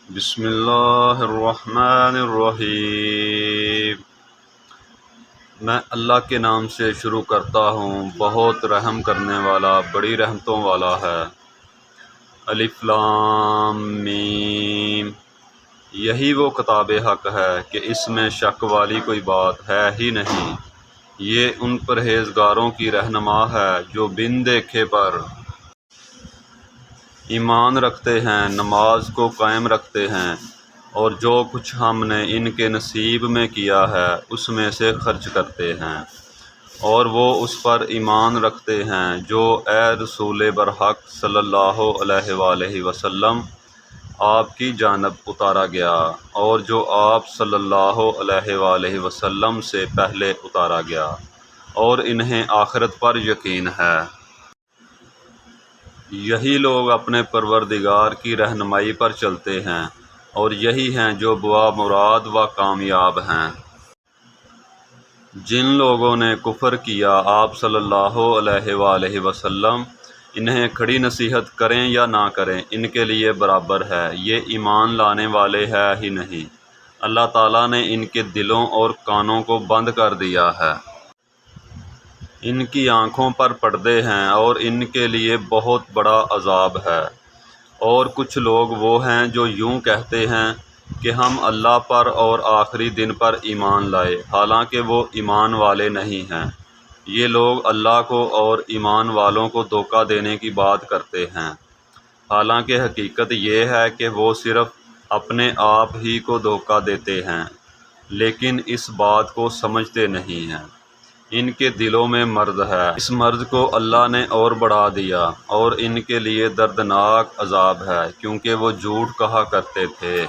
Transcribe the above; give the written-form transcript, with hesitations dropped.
بسم اللہ الرحمن الرحیم۔ میں اللہ کے نام سے شروع کرتا ہوں، بہت رحم کرنے والا، بڑی رحمتوں والا ہے۔ الف لام میم۔ یہی وہ کتاب حق ہے کہ اس میں شک والی کوئی بات ہے ہی نہیں۔ یہ ان پرہیزگاروں کی رہنما ہے جو بن دیکھے پر ایمان رکھتے ہیں، نماز کو قائم رکھتے ہیں، اور جو کچھ ہم نے ان کے نصیب میں کیا ہے اس میں سے خرچ کرتے ہیں، اور وہ اس پر ایمان رکھتے ہیں جو اے رسول برحق صلی اللہ علیہ وآلہ وسلم آپ کی جانب اتارا گیا، اور جو آپ صلی اللہ علیہ وآلہ وسلم سے پہلے اتارا گیا، اور انہیں آخرت پر یقین ہے۔ یہی لوگ اپنے پروردگار کی رہنمائی پر چلتے ہیں، اور یہی ہیں جو بامراد و کامیاب ہیں۔ جن لوگوں نے کفر کیا آپ صلی اللہ علیہ وآلہ وسلم انہیں کھڑی نصیحت کریں یا نہ کریں، ان کے لیے برابر ہے، یہ ایمان لانے والے ہے ہی نہیں۔ اللہ تعالیٰ نے ان کے دلوں اور کانوں کو بند کر دیا ہے۔ ان کی آنکھوں پر پردے ہیں اور ان کے لیے بہت بڑا عذاب ہے۔ اور کچھ لوگ وہ ہیں جو یوں کہتے ہیں کہ ہم اللہ پر اور آخری دن پر ایمان لائے، حالانکہ وہ ایمان والے نہیں ہیں۔ یہ لوگ اللہ کو اور ایمان والوں کو دھوکہ دینے کی بات کرتے ہیں، حالانکہ حقیقت یہ ہے کہ وہ صرف اپنے آپ ہی کو دھوکہ دیتے ہیں، لیکن اس بات کو سمجھتے نہیں ہیں۔ ان کے دلوں میں مرض ہے، اس مرض کو اللہ نے اور بڑھا دیا، اور ان کے لیے دردناک عذاب ہے، کیونکہ وہ جھوٹ کہا کرتے تھے۔